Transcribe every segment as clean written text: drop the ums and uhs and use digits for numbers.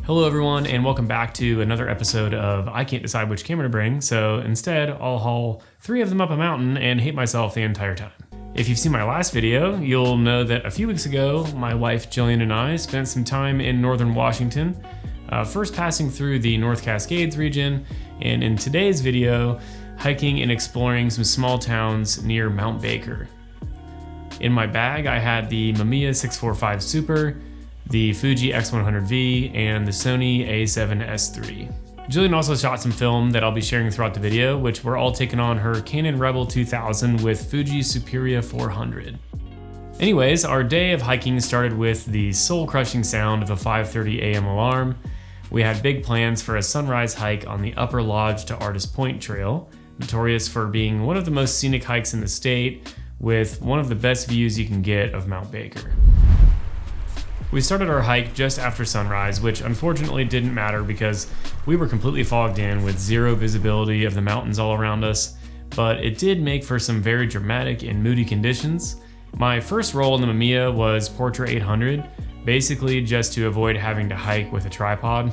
Hello everyone, and welcome back to another episode of I Can't Decide Which Camera to Bring, so instead I'll haul 3 of them up a mountain and hate myself the entire time. If you've seen my last video, you'll know that a few weeks ago, my wife Jillian and I spent some time in northern Washington, first passing through the North Cascades region, and in today's video, hiking and exploring some small towns near Mount Baker. In my bag, I had the Mamiya 645 Super, the Fuji X100V, and the Sony A7SIII. Jillian also shot some film that I'll be sharing throughout the video, which were all taken on her Canon Rebel 2000 with Fuji Xperia 400. Anyways, our day of hiking started with the soul-crushing sound of a 5:30 a.m. alarm. We had big plans for a sunrise hike on the Upper Lodge to Artist Point Trail, notorious for being one of the most scenic hikes in the state, with one of the best views you can get of Mount Baker. We started our hike just after sunrise, which unfortunately didn't matter because we were completely fogged in with zero visibility of the mountains all around us, but it did make for some very dramatic and moody conditions. My first roll in the Mamiya was Portrait 800, basically just to avoid having to hike with a tripod.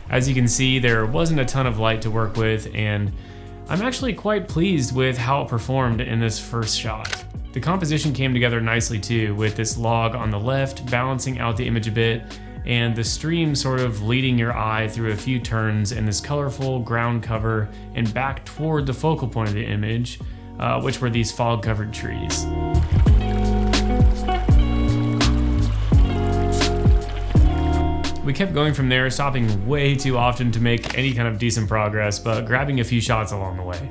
As you can see, there wasn't a ton of light to work with, and I'm actually quite pleased with how it performed in this first shot. The composition came together nicely too, with this log on the left balancing out the image a bit, and the stream sort of leading your eye through a few turns in this colorful ground cover and back toward the focal point of the image, which were these fog-covered trees. We kept going from there, stopping way too often to make any kind of decent progress, but grabbing a few shots along the way.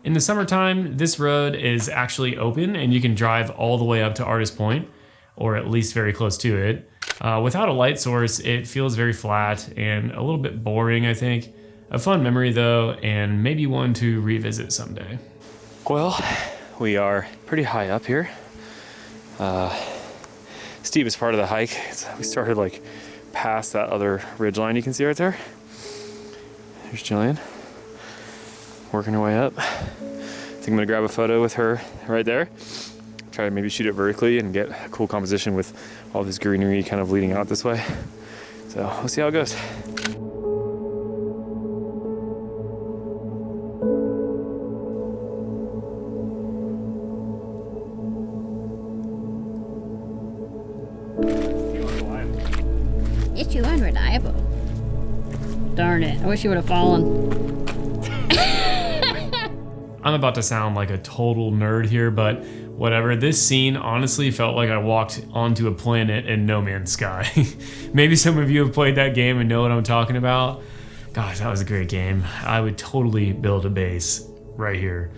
In the summertime, this road is actually open and you can drive all the way up to Artist Point, or at least very close to it. Without a light source, it feels very flat and a little bit boring, I think. A fun memory though, and maybe one to revisit someday. Well, we are pretty high up here. Steepest part of the hike, we started like past that other ridgeline you can see right there. Here's Jillian, working her way up. I think I'm gonna grab a photo with her right there. Try to maybe shoot it vertically and get a cool composition with all this greenery kind of leading out this way. So we'll see how it goes. It's too unreliable. Darn it, I wish you would have fallen. I'm about to sound like a total nerd here, but whatever. This scene honestly felt like I walked onto a planet in No Man's Sky. Maybe some of you have played that game and know what I'm talking about. Gosh, that was a great game. I would totally build a base right here.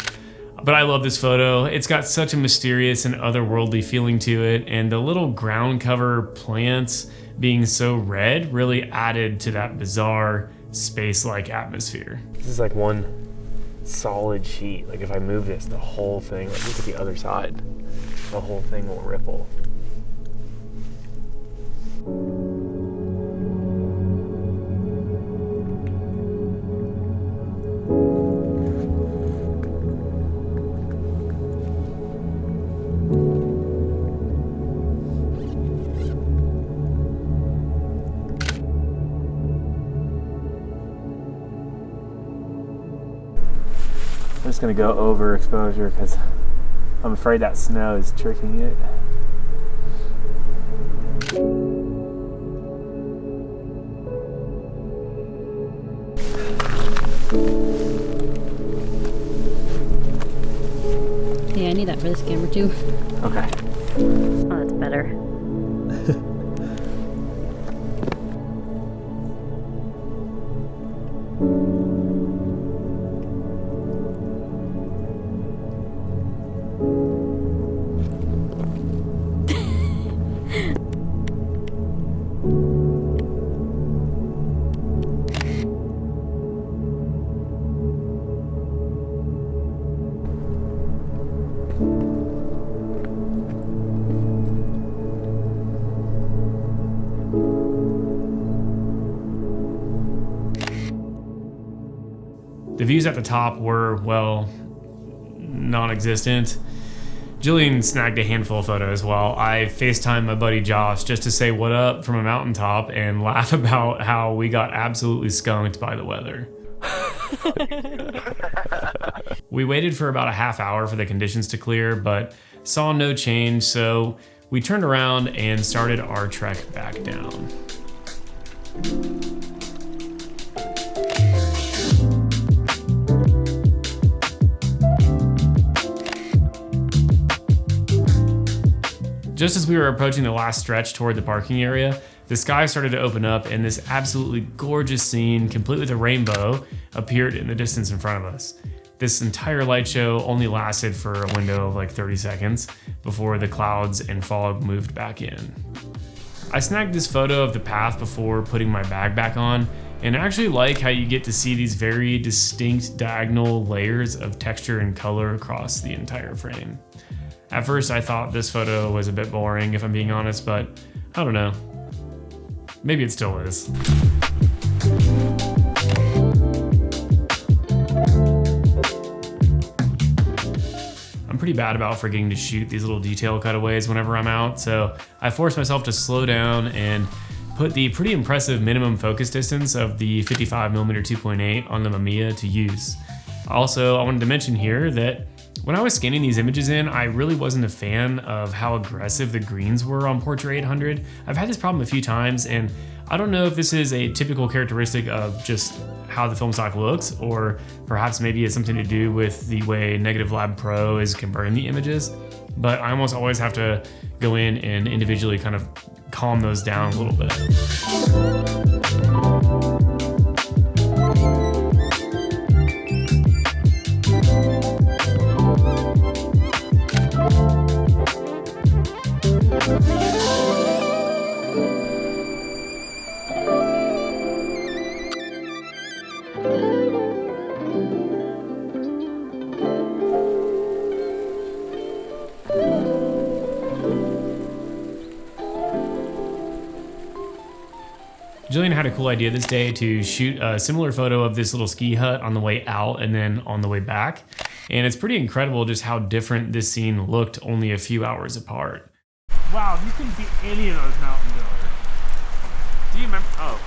But I love this photo. It's got such a mysterious and otherworldly feeling to it, and the little ground cover plants being so red really added to that bizarre space-like atmosphere. This is like one solid sheet. Like if I move this, the whole thing, like look at the other side, the whole thing will ripple. I'm just gonna go over exposure because I'm afraid that snow is tricking it. Yeah, I need that for this camera too. Okay. Oh, that's better. views at the top were, well, non-existent. Jillian snagged a handful of photos while I FaceTimed my buddy Josh just to say what up from a mountaintop and laugh about how we got absolutely skunked by the weather. We waited for about a half hour for the conditions to clear, but saw no change, so we turned around and started our trek back down. Just as we were approaching the last stretch toward the parking area, the sky started to open up and this absolutely gorgeous scene, complete with a rainbow, appeared in the distance in front of us. This entire light show only lasted for a window of like 30 seconds before the clouds and fog moved back in. I snagged this photo of the path before putting my bag back on, and I actually like how you get to see these very distinct diagonal layers of texture and color across the entire frame. At first I thought this photo was a bit boring if I'm being honest, but I don't know. Maybe it still is. I'm pretty bad about forgetting to shoot these little detail cutaways whenever I'm out, so I forced myself to slow down and put the pretty impressive minimum focus distance of the 55mm 2.8 on the Mamiya to use. Also, I wanted to mention here that when I was scanning these images in, I really wasn't a fan of how aggressive the greens were on Portra 800. I've had this problem a few times, and I don't know if this is a typical characteristic of just how the film stock looks, or perhaps maybe it's something to do with the way Negative Lab Pro is converting the images, but I almost always have to go in and individually kind of calm those down a little bit. Jillian had a cool idea this day to shoot a similar photo of this little ski hut on the way out and then on the way back. And it's pretty incredible just how different this scene looked only a few hours apart. Wow, you couldn't see any of those mountain goers. Do you remember? Oh.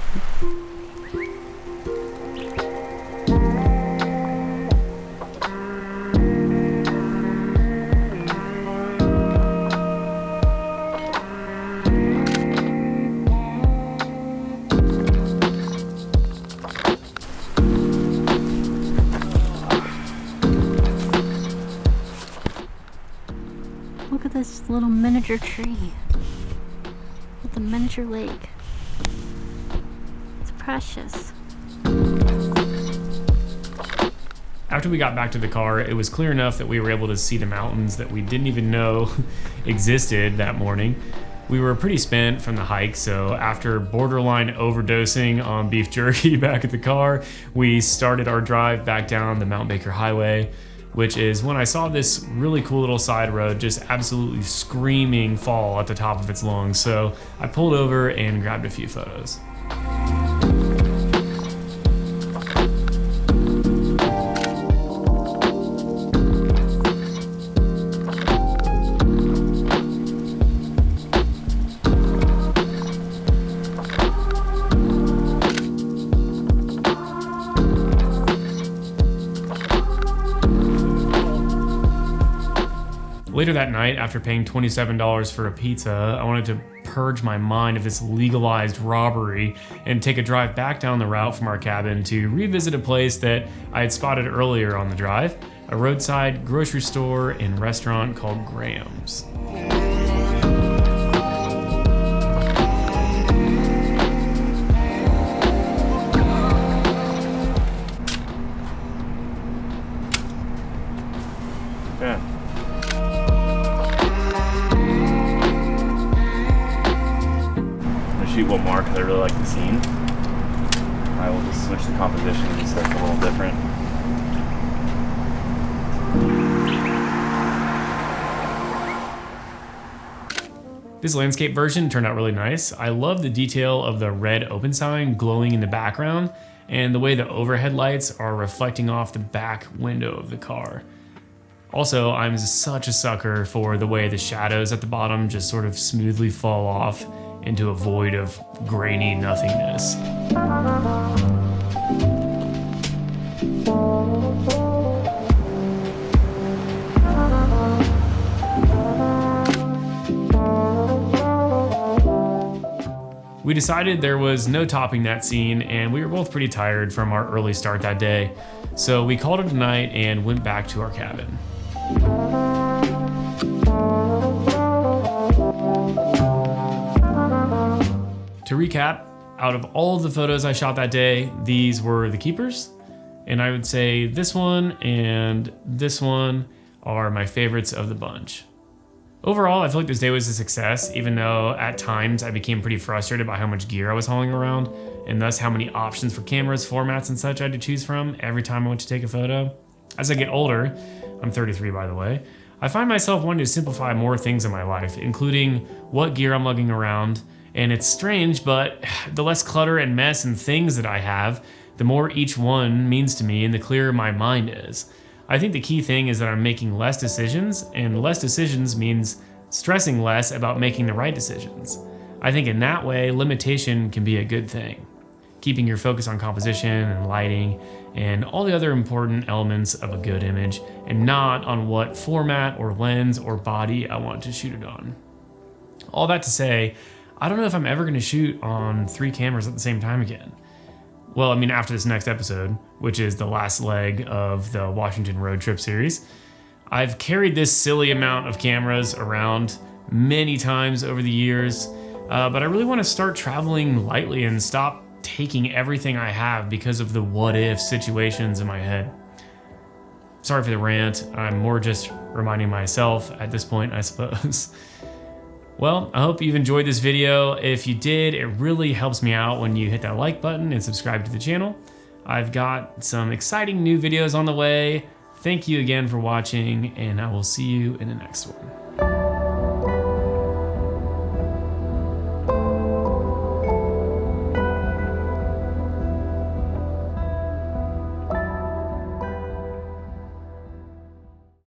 Look at this little miniature tree with a miniature lake. It's precious. After we got back to the car, it was clear enough that we were able to see the mountains that we didn't even know existed that morning. We were pretty spent from the hike, so after borderline overdosing on beef jerky back at the car, we started our drive back down the Mount Baker Highway, which is when I saw this really cool little side road just absolutely screaming fall at the top of its lungs. So I pulled over and grabbed a few photos. Later that night, after paying $27 for a pizza, I wanted to purge my mind of this legalized robbery and take a drive back down the route from our cabin to revisit a place that I had spotted earlier on the drive, a roadside grocery store and restaurant called Graham's. Yeah. Shoot one more because I really like the scene. I will just switch the composition so it's a little different. This landscape version turned out really nice. I love the detail of the red open sign glowing in the background, and the way the overhead lights are reflecting off the back window of the car. Also, I'm such a sucker for the way the shadows at the bottom just sort of smoothly fall off into a void of grainy nothingness. We decided there was no topping that scene, and we were both pretty tired from our early start that day, so we called it a night and went back to our cabin. To recap, out of all the photos I shot that day, these were the keepers, and I would say this one and this one are my favorites of the bunch. Overall, I feel like this day was a success, even though at times I became pretty frustrated by how much gear I was hauling around, and thus how many options for cameras, formats, and such I had to choose from every time I went to take a photo. As I get older, I'm 33 by the way, I find myself wanting to simplify more things in my life, including what gear I'm lugging around, and it's strange, but the less clutter and mess and things that I have, the more each one means to me and the clearer my mind is. I think the key thing is that I'm making less decisions, and less decisions means stressing less about making the right decisions. I think in that way, limitation can be a good thing. Keeping your focus on composition and lighting and all the other important elements of a good image, and not on what format or lens or body I want to shoot it on. All that to say, I don't know if I'm ever gonna shoot on 3 cameras at the same time again. Well, I mean, after this next episode, which is the last leg of the Washington road trip series. I've carried this silly amount of cameras around many times over the years, but I really want to start traveling lightly and stop taking everything I have because of the what if situations in my head. Sorry for the rant, I'm more just reminding myself at this point, I suppose. Well, I hope you've enjoyed this video. If you did, it really helps me out when you hit that like button and subscribe to the channel. I've got some exciting new videos on the way. Thank you again for watching, and I will see you in the next one.